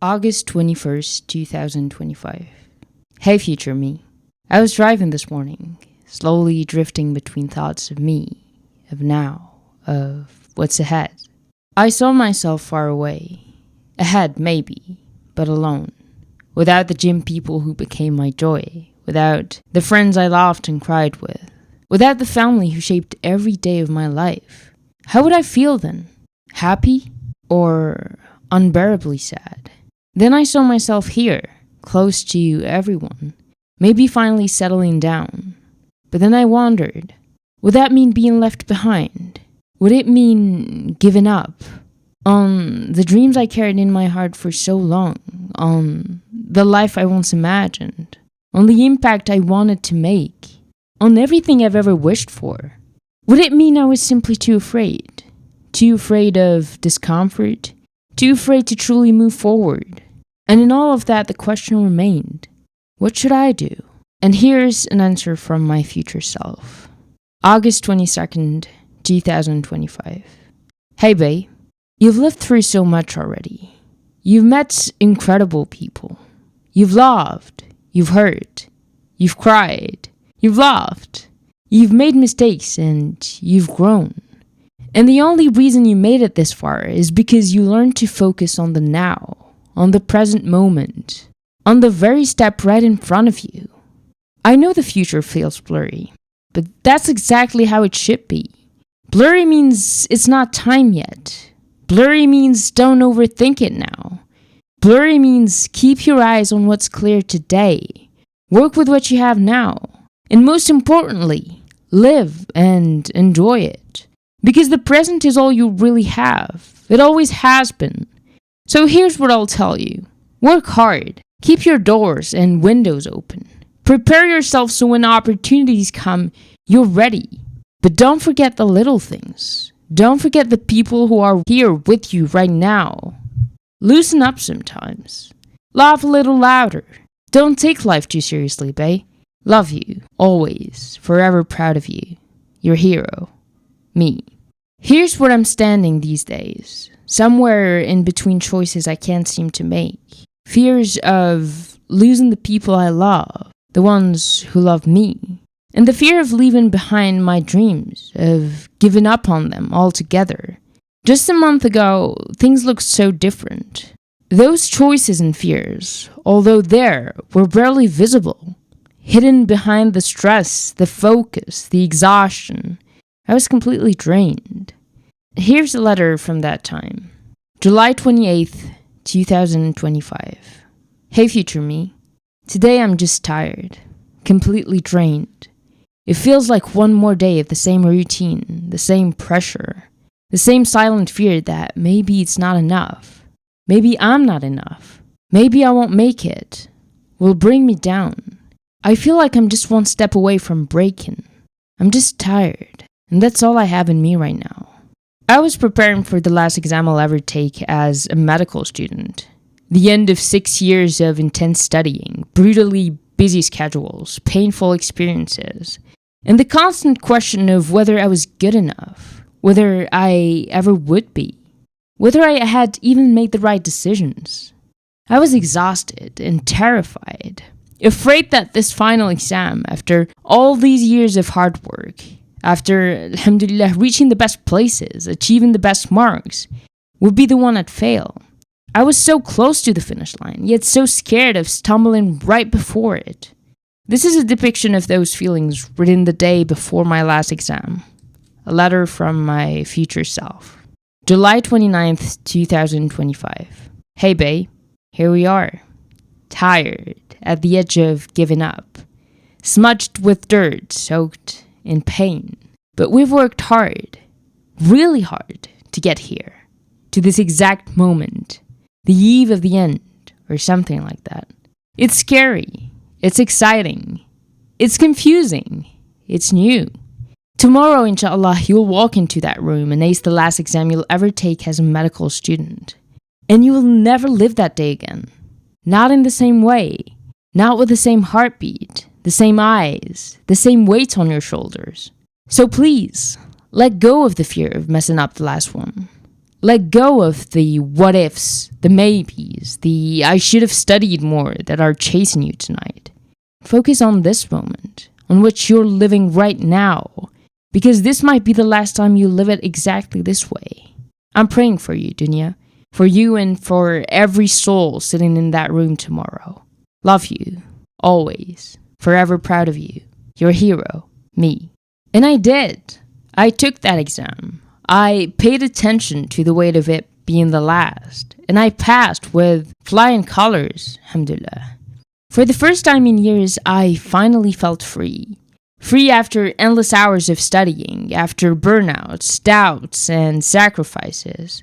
August 21st, 2025. Hey future me. I was driving this morning, slowly drifting between thoughts of me, of now, of what's ahead. I saw myself far away. Ahead, maybe, but alone. Without the gym people who became my joy. Without the friends I laughed and cried with. Without the family who shaped every day of my life. How would I feel then? Happy? Or unbearably sad? Then I saw myself here, close to everyone. Maybe finally settling down. But then I wondered, would that mean being left behind? Would it mean giving up? On the dreams I carried in my heart for so long, on the life I once imagined, on the impact I wanted to make, on everything I've ever wished for. Would it mean I was simply too afraid? Too afraid of discomfort? Too afraid to truly move forward? And in all of that, the question remained, what should I do? And here's an answer from my future self. August 22nd, 2025. Hey babe. You've lived through so much already. You've met incredible people. You've loved. You've hurt. You've cried. You've laughed. You've made mistakes and you've grown. And the only reason you made it this far is because you learned to focus on the now, on the present moment, on the very step right in front of you. I know the future feels blurry, but that's exactly how it should be. Blurry means it's not time yet. Blurry means don't overthink it now. Blurry means keep your eyes on what's clear today. Work with what you have now. And most importantly, live and enjoy it. Because the present is all you really have. It always has been. So here's what I'll tell you. Work hard. Keep your doors and windows open. Prepare yourself so when opportunities come, you're ready. But don't forget the little things. Don't forget the people who are here with you right now. Loosen up sometimes. Laugh a little louder. Don't take life too seriously, bae. Love you, always, forever proud of you. Your hero. Me. Here's where I'm standing these days. Somewhere in between choices I can't seem to make. Fears of losing the people I love. The ones who love me. And the fear of leaving behind my dreams, of giving up on them altogether. Just a month ago, things looked so different. Those choices and fears, although there, were barely visible. Hidden behind the stress, the focus, the exhaustion. I was completely drained. Here's a letter from that time. July 28th, 2025. Hey future me. Today I'm just tired. Completely drained. It feels like one more day of the same routine, the same pressure, the same silent fear that maybe it's not enough. Maybe I'm not enough. Maybe I won't make it. Will bring me down. I feel like I'm just one step away from breaking. I'm just tired, and that's all I have in me right now. I was preparing for the last exam I'll ever take as a medical student. The end of 6 years of intense studying, brutally busy schedules, painful experiences. And the constant question of whether I was good enough, whether I ever would be, whether I had even made the right decisions. I was exhausted and terrified, afraid that this final exam, after all these years of hard work, after, alhamdulillah, reaching the best places, achieving the best marks, would be the one I'd fail. I was so close to the finish line, yet so scared of stumbling right before it. This is a depiction of those feelings written the day before my last exam. A letter from my future self. July 29th, 2025. Hey bae, here we are. Tired, at the edge of giving up. Smudged with dirt, soaked in pain. But we've worked hard, really hard, to get here. To this exact moment. The eve of the end, or something like that. It's scary. It's exciting. It's confusing. It's new. Tomorrow, inshallah, you'll walk into that room and ace the last exam you'll ever take as a medical student. And you will never live that day again. Not in the same way. Not with the same heartbeat, the same eyes, the same weight on your shoulders. So please, let go of the fear of messing up the last one. Let go of the what ifs, the maybes, the I should have studied more that are chasing you tonight. Focus on this moment, on which you're living right now, because this might be the last time you live it exactly this way. I'm praying for you, Dunya, for you and for every soul sitting in that room tomorrow. Love you, always, forever proud of you, your hero, me. And I did. I took that exam. I paid attention to the weight of it being the last, and I passed with flying colors, alhamdulillah. For the first time in years, I finally felt free. Free after endless hours of studying, after burnouts, doubts, and sacrifices.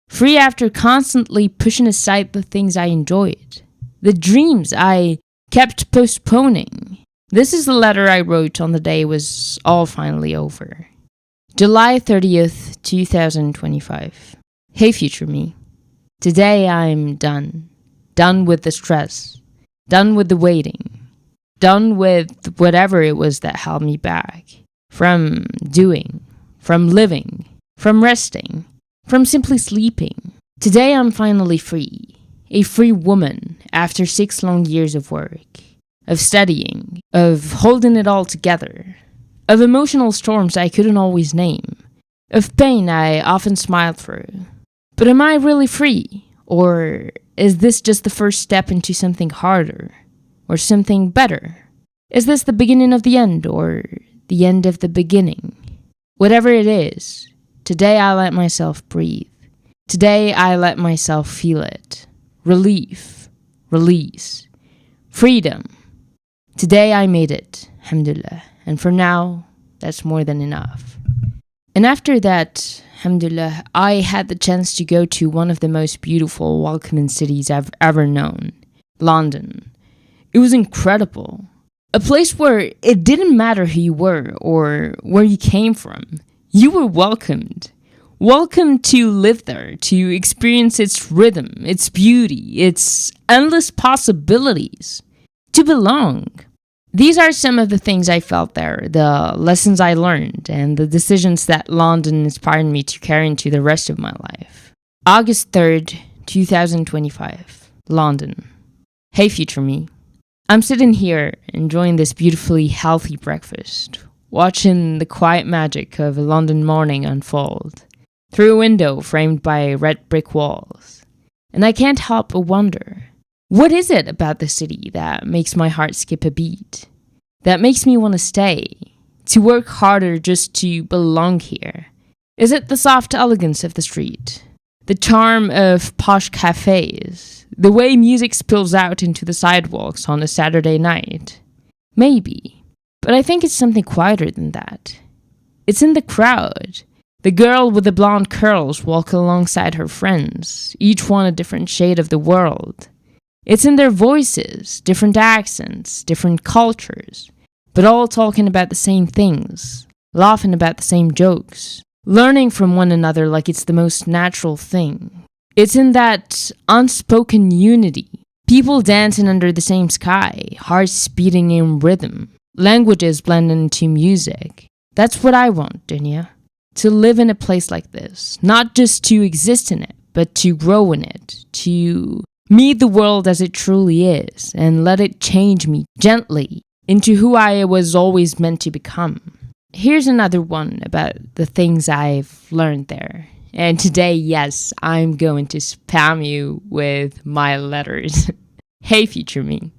Free after constantly pushing aside the things I enjoyed. The dreams I kept postponing. This is the letter I wrote on the day it was all finally over. July 30th, 2025. Hey future me. Today I'm done. Done with the stress. Done with the waiting. Done with whatever it was that held me back. From doing. From living. From resting. From simply sleeping. Today I'm finally free. A free woman after 6 long years of work. Of studying. Of holding it all together. Of emotional storms I couldn't always name. Of pain I often smiled through. But am I really free? Or is this just the first step into something harder? Or something better? Is this the beginning of the end? Or the end of the beginning? Whatever it is, today I let myself breathe. Today I let myself feel it. Relief. Release. Freedom. Today I made it, alhamdulillah. And for now, that's more than enough. And after that, alhamdulillah, I had the chance to go to one of the most beautiful, welcoming cities I've ever known, London. It was incredible. A place where it didn't matter who you were or where you came from. You were welcomed. Welcome to live there, to experience its rhythm, its beauty, its endless possibilities. To belong. These are some of the things I felt there, the lessons I learned, and the decisions that London inspired me to carry into the rest of my life. August 3rd, 2025, London. Hey future me. I'm sitting here enjoying this beautifully healthy breakfast, watching the quiet magic of a London morning unfold, through a window framed by red brick walls. And I can't help but wonder, what is it about the city that makes my heart skip a beat? That makes me want to stay? To work harder just to belong here? Is it the soft elegance of the street? The charm of posh cafes? The way music spills out into the sidewalks on a Saturday night? Maybe. But I think it's something quieter than that. It's in the crowd. The girl with the blonde curls walking alongside her friends, each one a different shade of the world. It's in their voices, different accents, different cultures, but all talking about the same things, laughing about the same jokes, learning from one another like it's the most natural thing. It's in that unspoken unity, people dancing under the same sky, hearts beating in rhythm, languages blending into music. That's what I want, Dunya. To live in a place like this, not just to exist in it, but to grow in it, to meet the world as it truly is, and let it change me gently into who I was always meant to become. Here's another one about the things I've learned there. And today, yes, I'm going to spam you with my letters. Hey future me.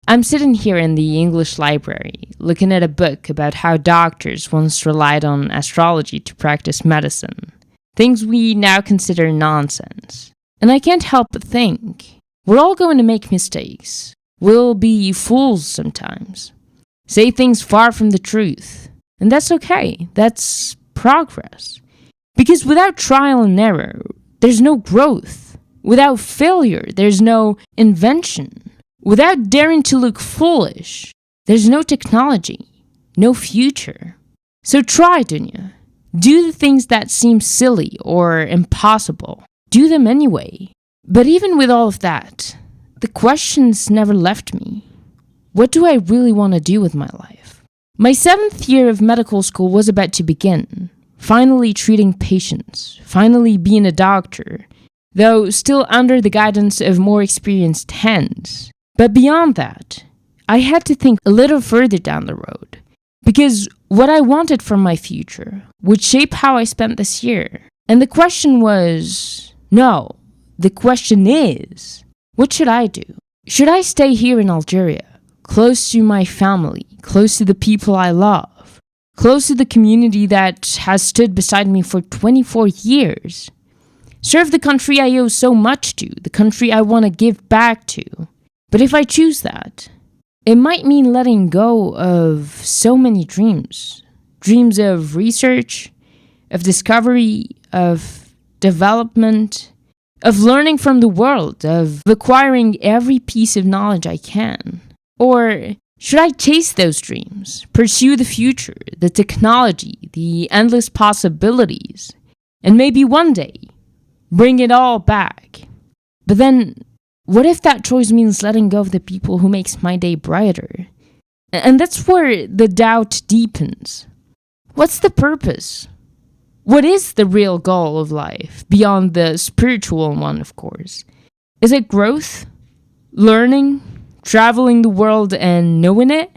I'm sitting here in the English library, looking at a book about how doctors once relied on astrology to practice medicine. Things we now consider nonsense. And I can't help but think, we're all going to make mistakes. We'll be fools sometimes. Say things far from the truth. And that's okay. That's progress. Because without trial and error, there's no growth. Without failure, there's no invention. Without daring to look foolish, there's no technology, no future. So try, Dunya. Do the things that seem silly or impossible. Do them anyway. But even with all of that, the questions never left me. What do I really want to do with my life? My 7th year of medical school was about to begin. finally treating patients, finally being a doctor, though still under the guidance of more experienced hands. But beyond that, I had to think a little further down the road, because what I wanted from my future would shape how I spent this year. And the question is, what should I do? Should I stay here in Algeria, close to my family, close to the people I love, close to the community that has stood beside me for 24 years? Serve the country I owe so much to, the country I want to give back to. But if I choose that, it might mean letting go of so many dreams. Dreams of research, of discovery, of development, of learning from the world, of acquiring every piece of knowledge I can. Or should I chase those dreams, pursue the future, the technology, the endless possibilities, and maybe one day bring it all back? But then, what if that choice means letting go of the people who makes my day brighter? And that's where the doubt deepens. What's the purpose? What is the real goal of life, beyond the spiritual one, of course? Is it growth? Learning? Traveling the world and knowing it?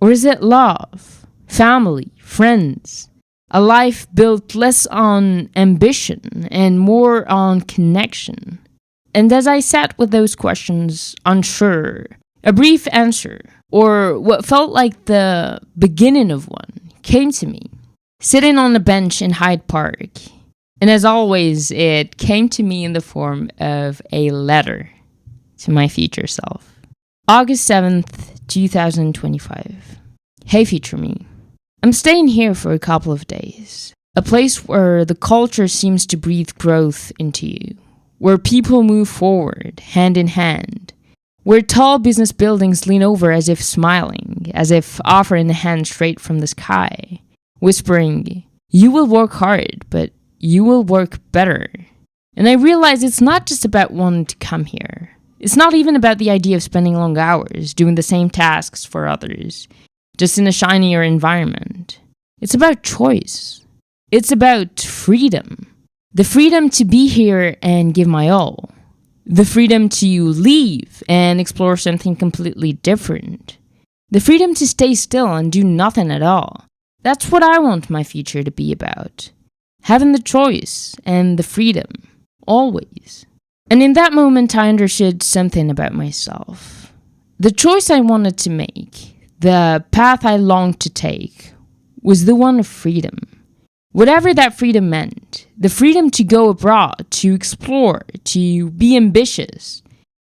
Or is it love? Family? Friends? A life built less on ambition and more on connection? And as I sat with those questions, unsure, a brief answer, or what felt like the beginning of one, came to me. Sitting on a bench in Hyde Park. And as always, it came to me in the form of a letter to my future self. August 7th, 2025. Hey, future me. I'm staying here for a couple of days. A place where the culture seems to breathe growth into you. Where people move forward, hand in hand. Where tall business buildings lean over as if smiling, as if offering a hand straight from the sky. Whispering, you will work hard, but you will work better. And I realize it's not just about wanting to come here. It's not even about the idea of spending long hours, doing the same tasks for others, just in a shinier environment. It's about choice. It's about freedom. The freedom to be here and give my all. The freedom to leave and explore something completely different. The freedom to stay still and do nothing at all. That's what I want my future to be about. Having the choice and the freedom. Always. And in that moment, I understood something about myself. The choice I wanted to make, the path I longed to take, was the one of freedom. Whatever that freedom meant, the freedom to go abroad, to explore, to be ambitious,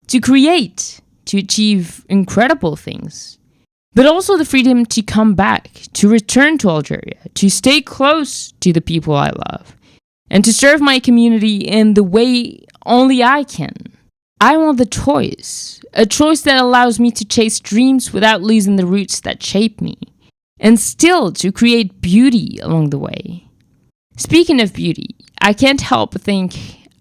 to create, to achieve incredible things. But also the freedom to come back, to return to Algeria, to stay close to the people I love, and to serve my community in the way only I can. I want the choice, a choice that allows me to chase dreams without losing the roots that shape me, and still to create beauty along the way. Speaking of beauty, I can't help but think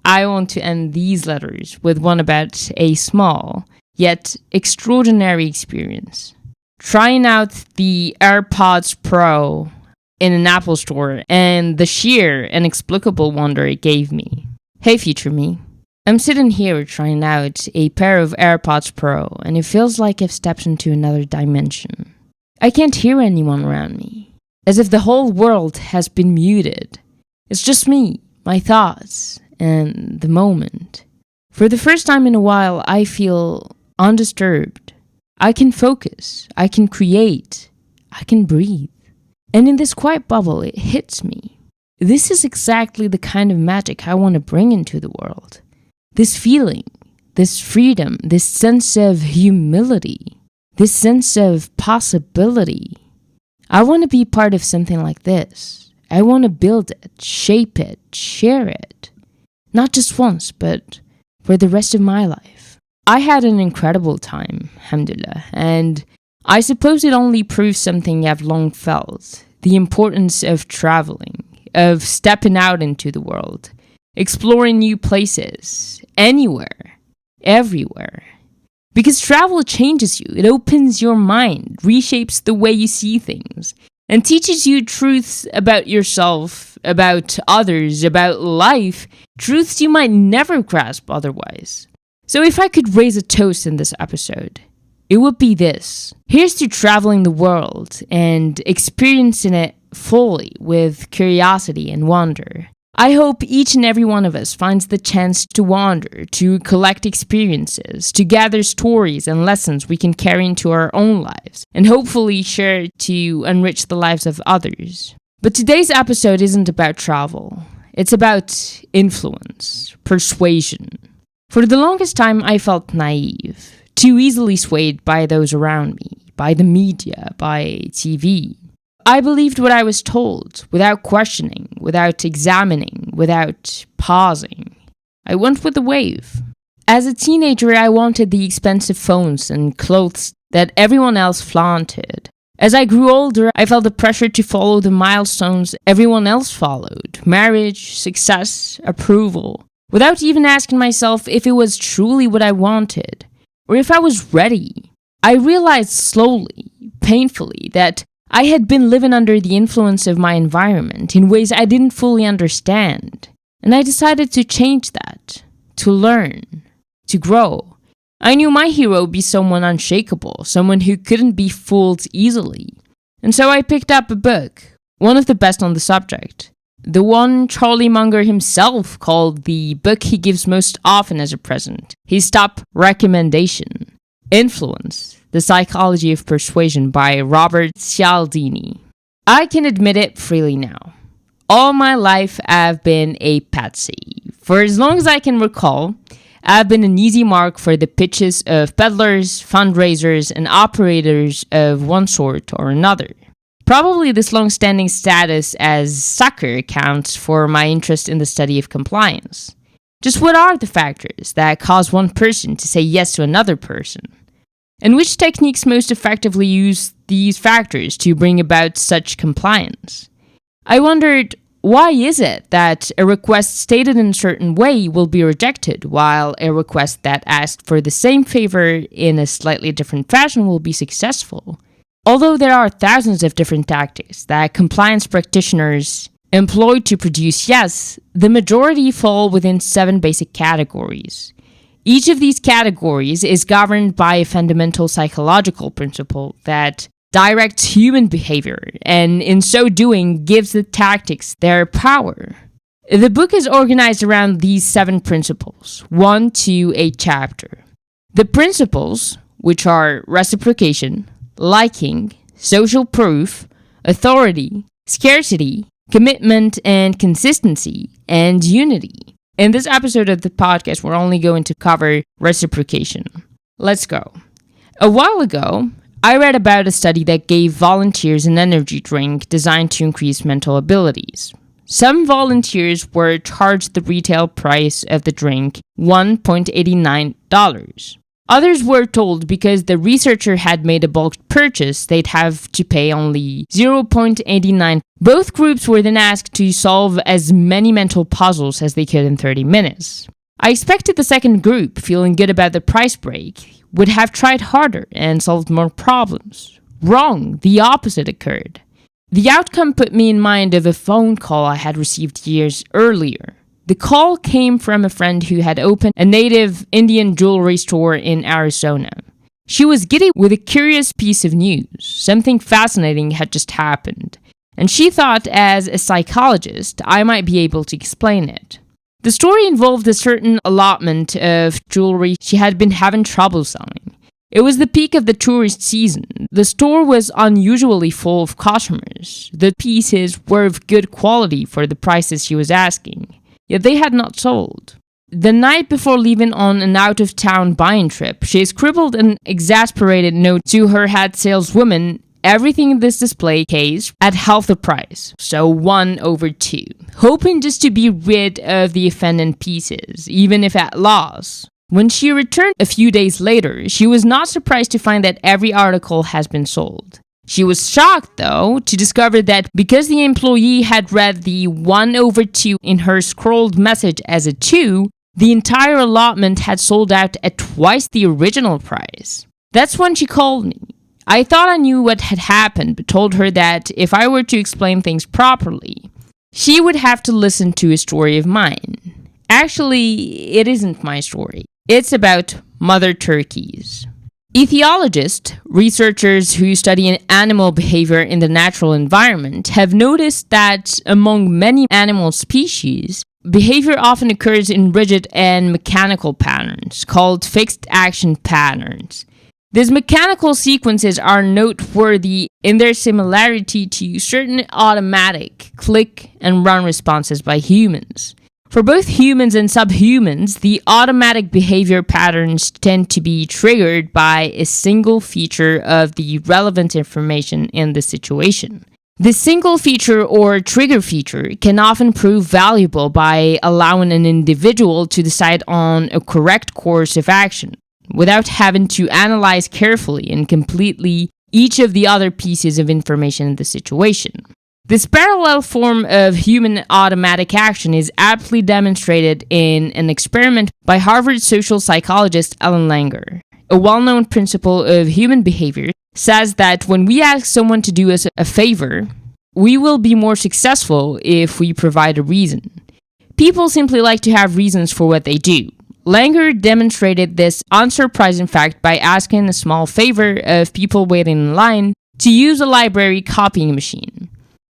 I want to end these letters with one about a small, yet extraordinary experience. Trying out the AirPods Pro in an Apple store and the sheer inexplicable wonder it gave me. Hey, future me. I'm sitting here trying out a pair of AirPods Pro and it feels like I've stepped into another dimension. I can't hear anyone around me, as if the whole world has been muted. It's just me, my thoughts, and the moment. For the first time in a while, I feel undisturbed. I can focus, I can create, I can breathe. And in this quiet bubble, it hits me. This is exactly the kind of magic I want to bring into the world. This feeling, this freedom, this sense of humility, this sense of possibility. I want to be part of something like this. I want to build it, shape it, share it. Not just once, but for the rest of my life. I had an incredible time, alhamdulillah, and I suppose it only proves something I've long felt, the importance of traveling, of stepping out into the world, exploring new places, anywhere, everywhere. Because travel changes you, it opens your mind, reshapes the way you see things, and teaches you truths about yourself, about others, about life, truths you might never grasp otherwise. So if I could raise a toast in this episode, it would be this. Here's to traveling the world and experiencing it fully with curiosity and wonder. I hope each and every one of us finds the chance to wander, to collect experiences, to gather stories and lessons we can carry into our own lives, and hopefully share to enrich the lives of others. But today's episode isn't about travel. It's about influence, persuasion. For the longest time, I felt naive, too easily swayed by those around me, by the media, by TV. I believed what I was told, without questioning, without examining, without pausing. I went with the wave. As a teenager, I wanted the expensive phones and clothes that everyone else flaunted. As I grew older, I felt the pressure to follow the milestones everyone else followed: marriage, success, approval, without even asking myself if it was truly what I wanted, or if I was ready. I realized slowly, painfully, that I had been living under the influence of my environment in ways I didn't fully understand, and I decided to change that, to learn, to grow. I knew my hero would be someone unshakable, someone who couldn't be fooled easily. And so I picked up a book, one of the best on the subject, the one Charlie Munger himself called the book he gives most often as a present, his top recommendation, Influence, The Psychology of Persuasion by Robert Cialdini. I can admit it freely now. All my life I've been a patsy. For as long as I can recall, I've been an easy mark for the pitches of peddlers, fundraisers, and operators of one sort or another. Probably this long-standing status as sucker accounts for my interest in the study of compliance. Just what are the factors that cause one person to say yes to another person? And which techniques most effectively use these factors to bring about such compliance? I wondered, why is it that a request stated in a certain way will be rejected, while a request that asked for the same favor in a slightly different fashion will be successful? Although there are thousands of different tactics that compliance practitioners employ to produce yes, the majority fall within 7 basic categories. Each of these categories is governed by a fundamental psychological principle that directs human behavior, and in so doing gives the tactics their power. The book is organized around these 7 principles, 1 to a chapter. The principles, which are reciprocation, liking, social proof, authority, scarcity, commitment and consistency, and unity. In this episode of the podcast, we're only going to cover reciprocation. Let's go. A while ago, I read about a study that gave volunteers an energy drink designed to increase mental abilities. Some volunteers were charged the retail price of the drink, $1.89. Others were told because the researcher had made a bulk purchase, they'd have to pay only $0.89. Both groups were then asked to solve as many mental puzzles as they could in 30 minutes. I expected the second group, feeling good about the price break, would have tried harder and solved more problems. Wrong, the opposite occurred. The outcome put me in mind of a phone call I had received years earlier. The call came from a friend who had opened a native Indian jewelry store in Arizona. She was giddy with a curious piece of news. Something fascinating had just happened, and she thought, as a psychologist, I might be able to explain it. The story involved a certain allotment of jewelry she had been having trouble selling. It was the peak of the tourist season. The store was unusually full of customers. The pieces were of good quality for the prices she was asking. Yet they had not sold. The night before leaving on an out-of-town buying trip, she scribbled an exasperated note to her head saleswoman. Everything in this display case at half the price, so 1/2, hoping just to be rid of the offending pieces, even if at loss. When she returned a few days later, she was not surprised to find that every article has been sold. She was shocked, though, to discover that because the employee had read the 1/2 in her scrolled message as a 2, the entire allotment had sold out at twice the original price. That's when she called me. I thought I knew what had happened, but told her that if I were to explain things properly, she would have to listen to a story of mine. Actually, it isn't my story. It's about mother turkeys. Ethologists, researchers who study animal behavior in the natural environment, have noticed that among many animal species, behavior often occurs in rigid and mechanical patterns, called fixed action patterns. These mechanical sequences are noteworthy in their similarity to certain automatic click and run responses by humans. For both humans and subhumans, the automatic behavior patterns tend to be triggered by a single feature of the relevant information in the situation. This single feature or trigger feature can often prove valuable by allowing an individual to decide on a correct course of action, without having to analyze carefully and completely each of the other pieces of information in the situation. This parallel form of human automatic action is aptly demonstrated in an experiment by Harvard social psychologist Ellen Langer. A well-known principle of human behavior says that when we ask someone to do us a favor, we will be more successful if we provide a reason. People simply like to have reasons for what they do. Langer demonstrated this unsurprising fact by asking a small favor of people waiting in line to use a library copying machine.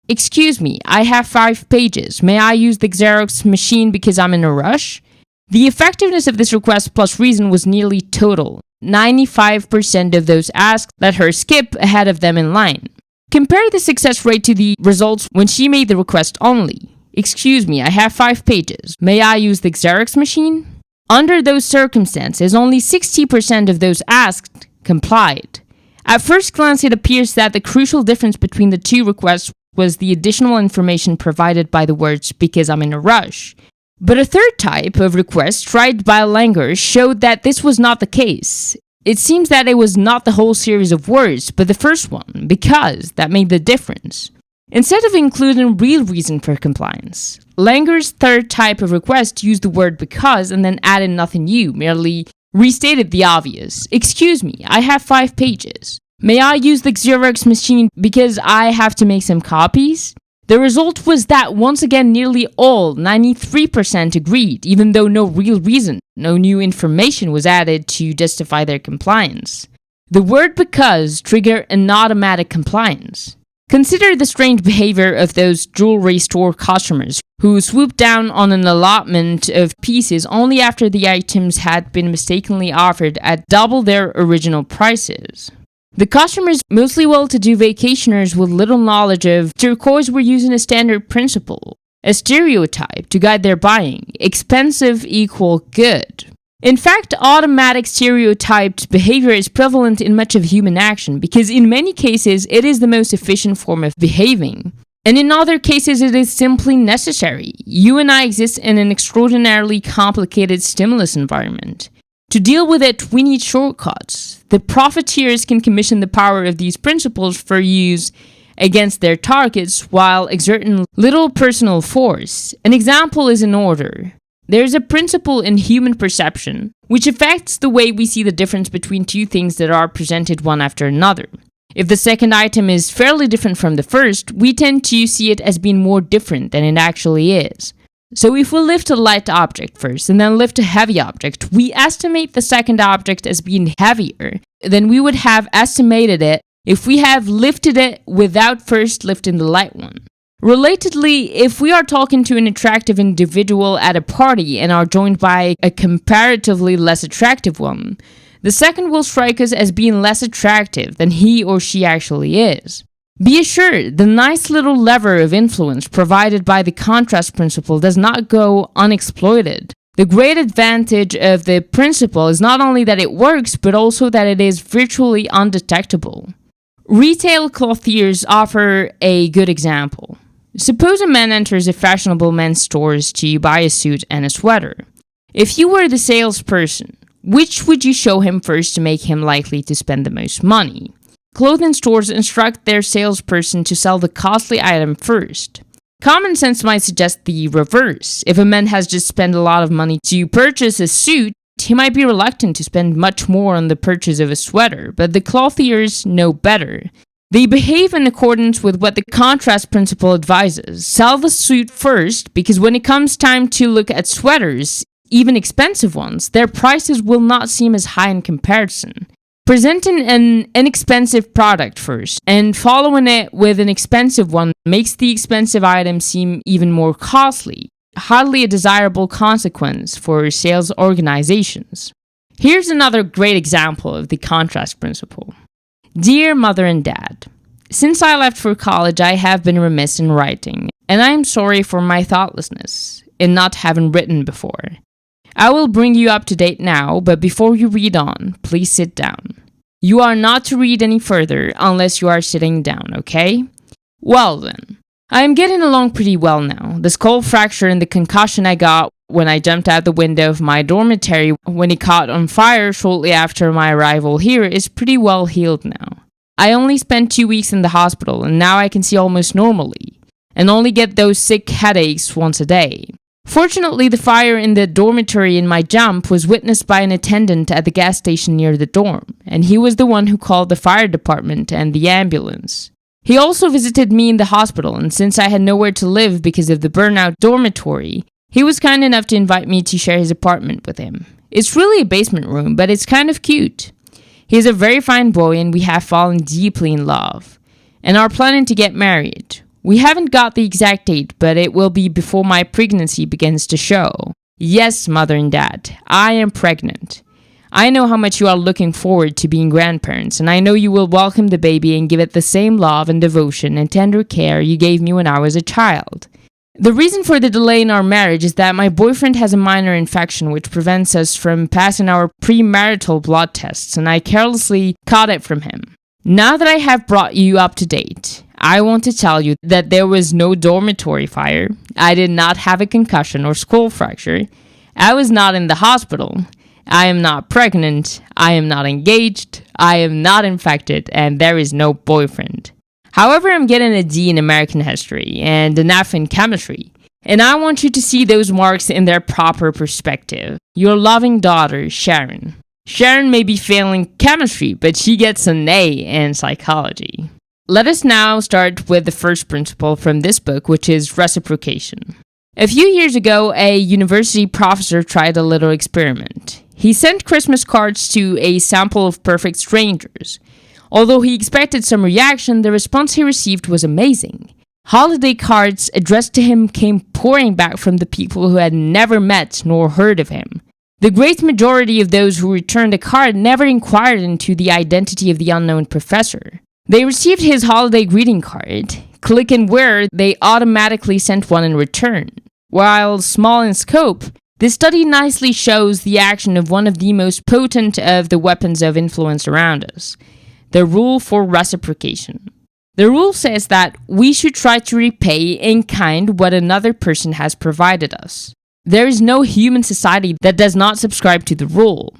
"Excuse me, I have 5 pages. May I use the Xerox machine because I'm in a rush?" The effectiveness of this request plus reason was nearly total. 95% of those asked let her skip ahead of them in line. Compare the success rate to the results when she made the request only. "Excuse me, I have 5 pages. May I use the Xerox machine?" Under those circumstances, only 60% of those asked complied. At first glance, it appears that the crucial difference between the two requests was the additional information provided by the words "because I'm in a rush." But a third type of request tried by Langer showed that this was not the case. It seems that it was not the whole series of words, but the first one, "because," that made the difference. Instead of including real reason for compliance, Langer's third type of request used the word "because" and then added nothing new, merely restated the obvious. "Excuse me, I have 5 pages. May I use the Xerox machine because I have to make some copies?" The result was that once again nearly all, 93%, agreed, even though no real reason, no new information was added to justify their compliance. The word "because" triggered an automatic compliance. Consider the strange behavior of those jewelry store customers who swooped down on an allotment of pieces only after the items had been mistakenly offered at double their original prices. The customers, mostly well-to-do vacationers with little knowledge of turquoise, were using a standard principle, a stereotype, to guide their buying: expensive equal good. In fact, automatic stereotyped behavior is prevalent in much of human action because in many cases it is the most efficient form of behaving. And in other cases it is simply necessary. You and I exist in an extraordinarily complicated stimulus environment. To deal with it, we need shortcuts. The profiteers can commission the power of these principles for use against their targets while exerting little personal force. An example is in order. There is a principle in human perception which affects the way we see the difference between two things that are presented one after another. If the second item is fairly different from the first, we tend to see it as being more different than it actually is. So if we lift a light object first and then lift a heavy object, we estimate the second object as being heavier than we would have estimated it if we have lifted it without first lifting the light one. Relatedly, if we are talking to an attractive individual at a party and are joined by a comparatively less attractive one, the second will strike us as being less attractive than he or she actually is. Be assured, the nice little lever of influence provided by the contrast principle does not go unexploited. The great advantage of the principle is not only that it works, but also that it is virtually undetectable. Retail clothiers offer a good example. Suppose a man enters a fashionable men's stores to buy a suit and a sweater. If you were the salesperson, which would you show him first to make him likely to spend the most money? Clothing stores instruct their salesperson to sell the costly item first. Common sense might suggest the reverse. If a man has just spent a lot of money to purchase a suit, he might be reluctant to spend much more on the purchase of a sweater, but the clothiers know better. They behave in accordance with what the contrast principle advises. Sell the suit first, because when it comes time to look at sweaters, even expensive ones, their prices will not seem as high in comparison. Presenting an inexpensive product first and following it with an expensive one makes the expensive item seem even more costly, hardly a desirable consequence for sales organizations. Here's another great example of the contrast principle. Dear Mother and Dad, since I left for college, I have been remiss in writing, and I am sorry for my thoughtlessness in not having written before. I will bring you up to date now, but before you read on, please sit down. You are not to read any further unless you are sitting down, okay? Well then, I am getting along pretty well now. The skull fracture and the concussion I got when I jumped out the window of my dormitory when it caught on fire shortly after my arrival here is pretty well healed now. I only spent 2 weeks in the hospital and now I can see almost normally, and only get those sick headaches once a day. Fortunately, the fire in the dormitory in my jump was witnessed by an attendant at the gas station near the dorm, and he was the one who called the fire department and the ambulance. He also visited me in the hospital, and since I had nowhere to live because of the burnout dormitory, he was kind enough to invite me to share his apartment with him. It's really a basement room, but it's kind of cute. He's a very fine boy, and we have fallen deeply in love, and are planning to get married. We haven't got the exact date, but it will be before my pregnancy begins to show. Yes, Mother and Dad, I am pregnant. I know how much you are looking forward to being grandparents, and I know you will welcome the baby and give it the same love and devotion and tender care you gave me when I was a child. The reason for the delay in our marriage is that my boyfriend has a minor infection which prevents us from passing our premarital blood tests, and I carelessly caught it from him. Now that I have brought you up to date, I want to tell you that there was no dormitory fire, I did not have a concussion or skull fracture, I was not in the hospital, I am not pregnant, I am not engaged, I am not infected, and there is no boyfriend. However, I'm getting a D in American history and an F in chemistry, and I want you to see those marks in their proper perspective. Your loving daughter, Sharon. Sharon may be failing chemistry, but she gets an A in psychology. Let us now start with the first principle from this book, which is reciprocation. A few years ago, a university professor tried a little experiment. He sent Christmas cards to a sample of perfect strangers. Although he expected some reaction, the response he received was amazing. Holiday cards addressed to him came pouring back from the people who had never met nor heard of him. The great majority of those who returned a card never inquired into the identity of the unknown professor. They received his holiday greeting card. Click and where, they automatically sent one in return. While small in scope, this study nicely shows the action of one of the most potent of the weapons of influence around us, the rule for reciprocation. The rule says that we should try to repay in kind what another person has provided us. There is no human society that does not subscribe to the rule.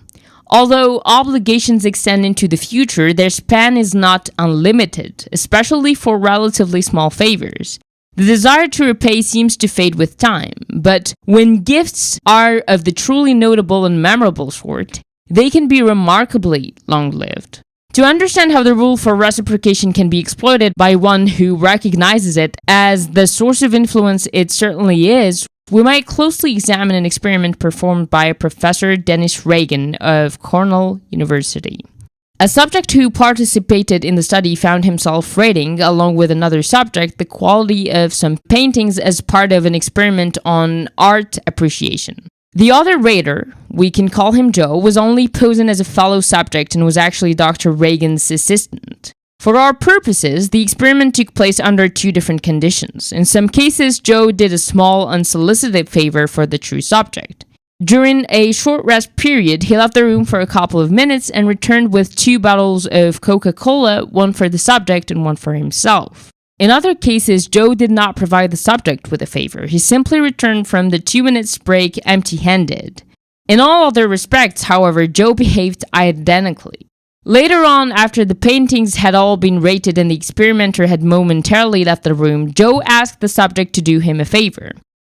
Although obligations extend into the future, their span is not unlimited, especially for relatively small favors. The desire to repay seems to fade with time, but when gifts are of the truly notable and memorable sort, they can be remarkably long-lived. To understand how the rule for reciprocation can be exploited by one who recognizes it as the source of influence it certainly is, we might closely examine an experiment performed by Professor Dennis Reagan of Cornell University. A subject who participated in the study found himself rating, along with another subject, the quality of some paintings as part of an experiment on art appreciation. The other rater, we can call him Joe, was only posing as a fellow subject and was actually Dr. Reagan's assistant. For our purposes, the experiment took place under two different conditions. In some cases, Joe did a small, unsolicited favor for the true subject. During a short rest period, he left the room for a couple of minutes and returned with 2 bottles of Coca-Cola, one for the subject and one for himself. In other cases, Joe did not provide the subject with a favor. He simply returned from the 2 minutes break empty-handed. In all other respects, however, Joe behaved identically. Later on, after the paintings had all been rated and the experimenter had momentarily left the room, Joe asked the subject to do him a favor.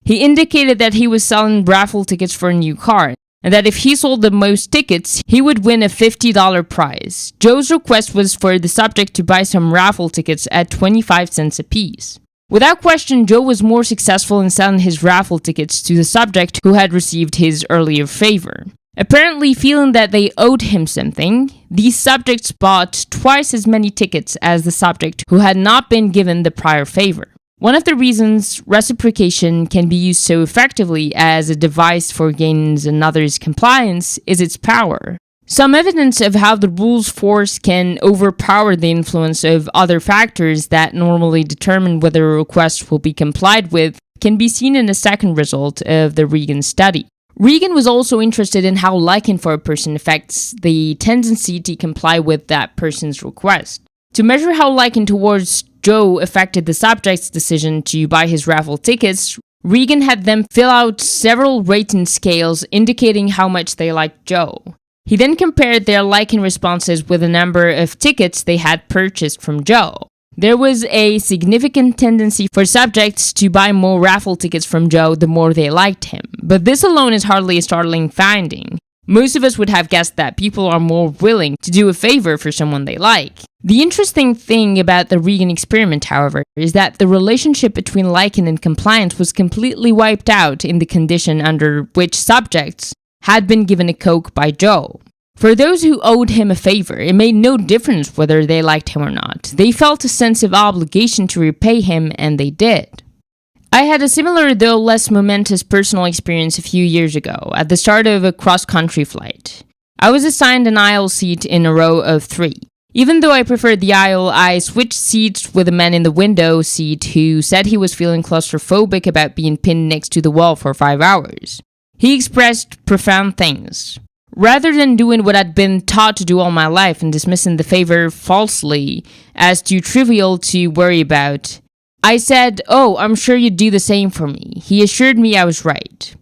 He indicated that he was selling raffle tickets for a new car, and that if he sold the most tickets, he would win a $50 prize. Joe's request was for the subject to buy some raffle tickets at 25 cents apiece. Without question, Joe was more successful in selling his raffle tickets to the subject who had received his earlier favor. Apparently feeling that they owed him something, these subjects bought twice as many tickets as the subject who had not been given the prior favor. One of the reasons reciprocation can be used so effectively as a device for gaining another's compliance is its power. Some evidence of how the rule's force can overpower the influence of other factors that normally determine whether a request will be complied with can be seen in the second result of the Regan study. Regan was also interested in how liking for a person affects the tendency to comply with that person's request. To measure how liking towards Joe affected the subject's decision to buy his raffle tickets, Regan had them fill out several rating scales indicating how much they liked Joe. He then compared their liking responses with the number of tickets they had purchased from Joe. There was a significant tendency for subjects to buy more raffle tickets from Joe the more they liked him, but this alone is hardly a startling finding. Most of us would have guessed that people are more willing to do a favor for someone they like. The interesting thing about the Regan experiment, however, is that the relationship between liking and compliance was completely wiped out in the condition under which subjects had been given a Coke by Joe. For those who owed him a favor, it made no difference whether they liked him or not. They felt a sense of obligation to repay him, and they did. I had a similar, though less momentous, personal experience a few years ago, at the start of a cross-country flight. I was assigned an aisle seat in a row of 3. Even though I preferred the aisle, I switched seats with a man in the window seat who said he was feeling claustrophobic about being pinned next to the wall for 5 hours. He expressed profound things. Rather than doing what I'd been taught to do all my life and dismissing the favor falsely as too trivial to worry about, I said, "Oh, I'm sure you'd do the same for me." He assured me I was right.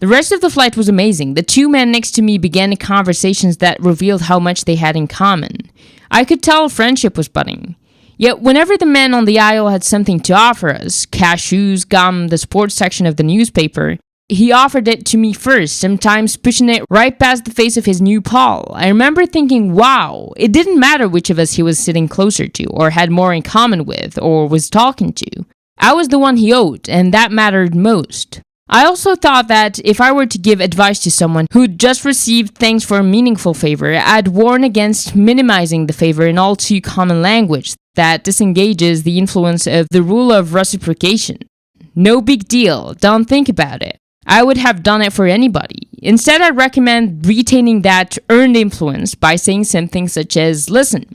The rest of the flight was amazing. The 2 men next to me began conversations that revealed how much they had in common. I could tell a friendship was budding. Yet whenever the man on the aisle had something to offer us, cashews, gum, the sports section of the newspaper, he offered it to me first, sometimes pushing it right past the face of his new pal. I remember thinking, wow, it didn't matter which of us he was sitting closer to, or had more in common with, or was talking to. I was the one he owed, and that mattered most. I also thought that if I were to give advice to someone who'd just received thanks for a meaningful favor, I'd warn against minimizing the favor in all too common language that disengages the influence of the rule of reciprocation. No big deal, don't think about it. I would have done it for anybody. Instead, I recommend retaining that earned influence by saying something such as, "Listen,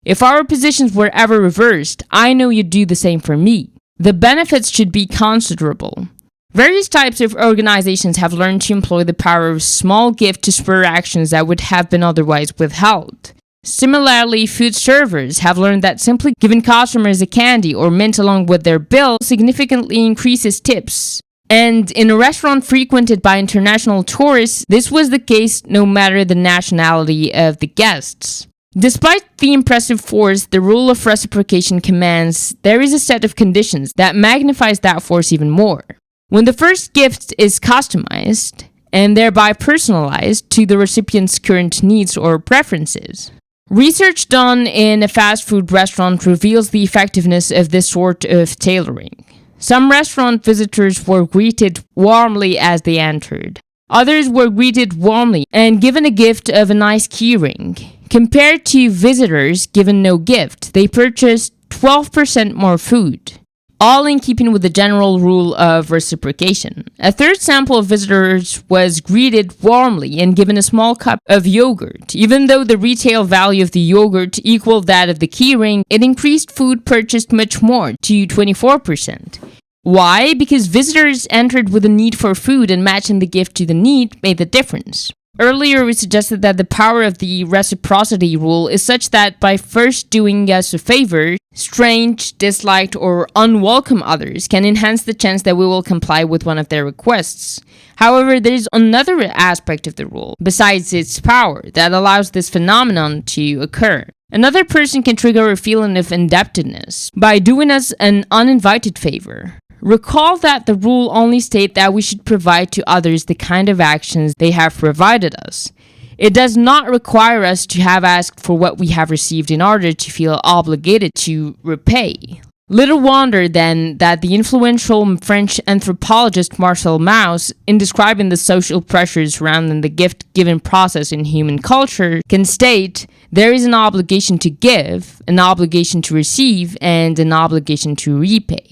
if our positions were ever reversed, I know you'd do the same for me." The benefits should be considerable. Various types of organizations have learned to employ the power of small gift to spur actions that would have been otherwise withheld. Similarly, food servers have learned that simply giving customers a candy or mint along with their bill significantly increases tips. And in a restaurant frequented by international tourists, this was the case no matter the nationality of the guests. Despite the impressive force the rule of reciprocation commands, there is a set of conditions that magnifies that force even more. When the first gift is customized, and thereby personalized to the recipient's current needs or preferences. Research done in a fast food restaurant reveals the effectiveness of this sort of tailoring. Some restaurant visitors were greeted warmly as they entered. Others were greeted warmly and given a gift of a nice keyring. Compared to visitors given no gift, they purchased 12% more food, all in keeping with the general rule of reciprocation. A third sample of visitors was greeted warmly and given a small cup of yogurt. Even though the retail value of the yogurt equaled that of the keyring, it increased food purchased much more, to 24%. Why? Because visitors entered with a need for food, and matching the gift to the need made the difference. Earlier, we suggested that the power of the reciprocity rule is such that by first doing us a favor, strange, disliked, or unwelcome others can enhance the chance that we will comply with one of their requests. However, there is another aspect of the rule, besides its power, that allows this phenomenon to occur. Another person can trigger a feeling of indebtedness by doing us an uninvited favor. Recall that the rule only states that we should provide to others the kind of actions they have provided us. It does not require us to have asked for what we have received in order to feel obligated to repay. Little wonder, then, that the influential French anthropologist Marcel Mauss, in describing the social pressures surrounding the gift-giving process in human culture, can state, there is an obligation to give, an obligation to receive, and an obligation to repay.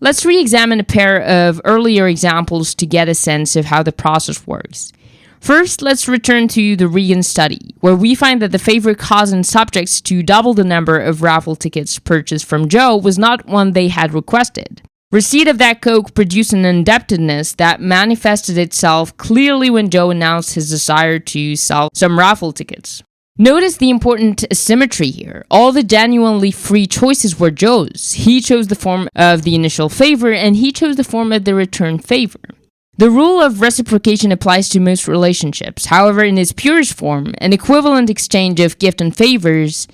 Let's re-examine a pair of earlier examples to get a sense of how the process works. First, let's return to the Regan study, where we find that the favor causing subjects to double the number of raffle tickets purchased from Joe was not one they had requested. Receipt of that Coke produced an indebtedness that manifested itself clearly when Joe announced his desire to sell some raffle tickets. Notice the important asymmetry here. All the genuinely free choices were Joe's. He chose the form of the initial favor, and he chose the form of the return favor. The rule of reciprocation applies to most relationships. However, in its purest form, an equivalent exchange of gift and favors,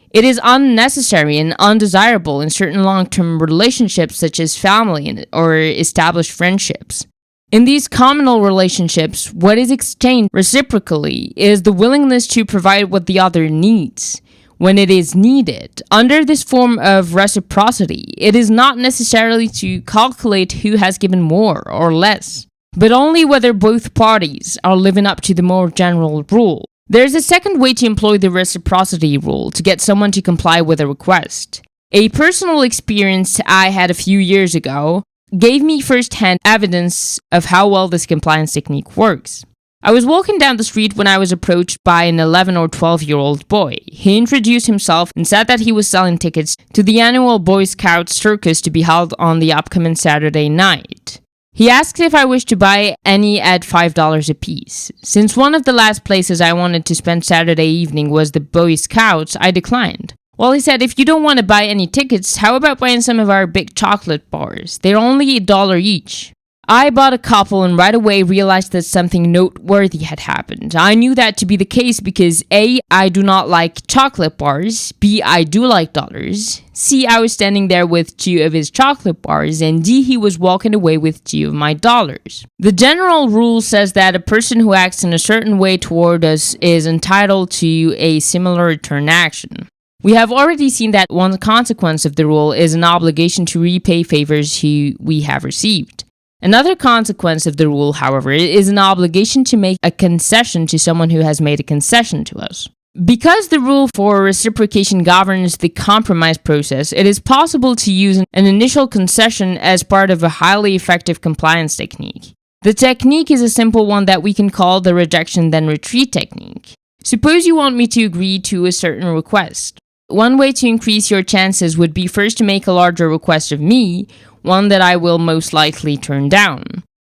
it is unnecessary and undesirable in certain long-term relationships such as family or established friendships. In these communal relationships, what is exchanged reciprocally is the willingness to provide what the other needs when it is needed. Under this form of reciprocity, it is not necessarily to calculate who has given more or less, but only whether both parties are living up to the more general rule. There's a second way to employ the reciprocity rule to get someone to comply with a request. A personal experience I had a few years ago gave me first-hand evidence of how well this compliance technique works. I was walking down the street when I was approached by an 11 or 12-year-old boy. He introduced himself and said that he was selling tickets to the annual Boy Scout circus to be held on the upcoming Saturday night. He asked if I wished to buy any at $5 apiece. Since one of the last places I wanted to spend Saturday evening was the Boy Scouts, I declined. Well, he said, if you don't want to buy any tickets, how about buying some of our big chocolate bars? They're only $1 each. I bought a couple and right away realized that something noteworthy had happened. I knew that to be the case because A, I do not like chocolate bars, B, I do like dollars, C, I was standing there with 2 of his chocolate bars, and D, he was walking away with 2 of my dollars. The general rule says that a person who acts in a certain way toward us is entitled to a similar return action. We have already seen that one consequence of the rule is an obligation to repay favors we have received. Another consequence of the rule, however, is an obligation to make a concession to someone who has made a concession to us. Because the rule for reciprocation governs the compromise process, it is possible to use an initial concession as part of a highly effective compliance technique. The technique is a simple one that we can call the rejection then retreat technique. Suppose you want me to agree to a certain request. One way to increase your chances would be first to make a larger request of me, one that I will most likely turn down.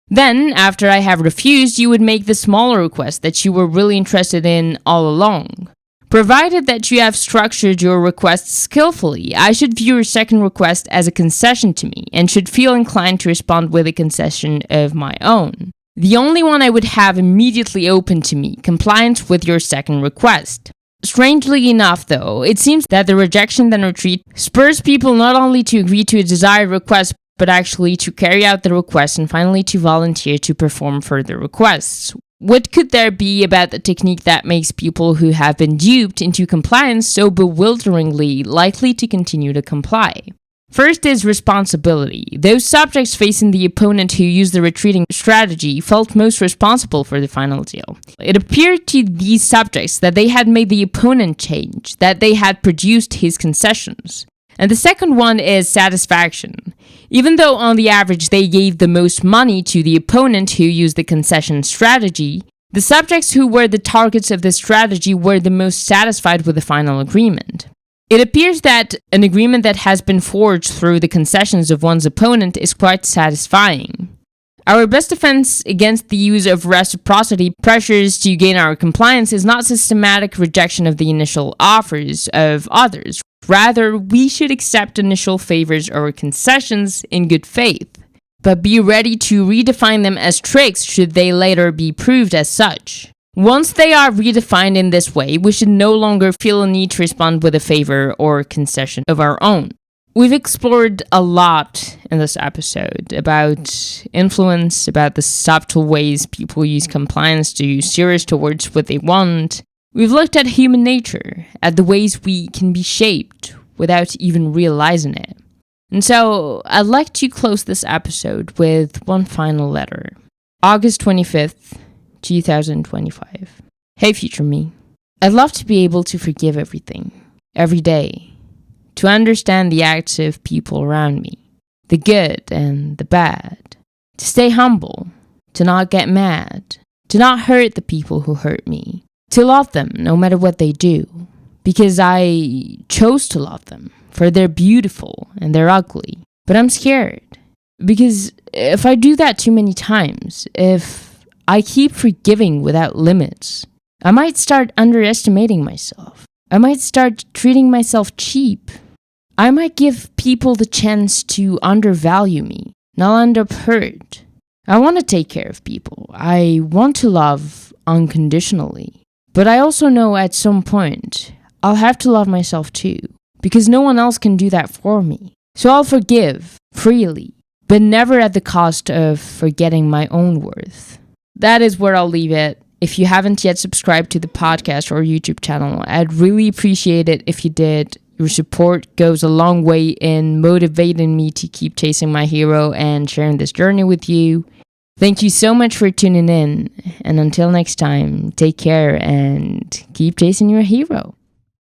Then, after I have refused, you would make the smaller request that you were really interested in all along. Provided that you have structured your request skillfully, I should view your second request as a concession to me and should feel inclined to respond with a concession of my own. The only one I would have immediately open to me, compliance with your second request. Strangely enough, though, it seems that the rejection then retreat spurs people not only to agree to a desired request, but actually to carry out the request and finally to volunteer to perform further requests. What could there be about the technique that makes people who have been duped into compliance so bewilderingly likely to continue to comply? First is responsibility. Those subjects facing the opponent who used the retreating strategy felt most responsible for the final deal. It appeared to these subjects that they had made the opponent change, that they had produced his concessions. And the second one is satisfaction. Even though on the average they gave the most money to the opponent who used the concession strategy, the subjects who were the targets of this strategy were the most satisfied with the final agreement. It appears that an agreement that has been forged through the concessions of one's opponent is quite satisfying. Our best defense against the use of reciprocity pressures to gain our compliance is not systematic rejection of the initial offers of others. Rather, we should accept initial favors or concessions in good faith, but be ready to redefine them as tricks should they later be proved as such. Once they are redefined in this way, we should no longer feel a need to respond with a favor or concession of our own. We've explored a lot in this episode about influence, about the subtle ways people use compliance to steer us towards what they want. We've looked at human nature, at the ways we can be shaped without even realizing it. And so I'd like to close this episode with one final letter. August 25th, 2025. Hey, future me. I'd love to be able to forgive everything, every day, to understand the acts of people around me, the good and the bad, to stay humble, to not get mad, to not hurt the people who hurt me, to love them no matter what they do, because I chose to love them, for they're beautiful and they're ugly. But I'm scared, because if I do that too many times, if I keep forgiving without limits, I might start underestimating myself. I might start treating myself cheap. I might give people the chance to undervalue me, and I'll end up hurt. I want to take care of people. I want to love unconditionally. But I also know at some point, I'll have to love myself too, because no one else can do that for me. So I'll forgive freely, but never at the cost of forgetting my own worth. That is where I'll leave it. If you haven't yet subscribed to the podcast or YouTube channel, I'd really appreciate it if you did. Your support goes a long way in motivating me to keep chasing my hero and sharing this journey with you. Thank you so much for tuning in, and until next time, take care and keep chasing your hero.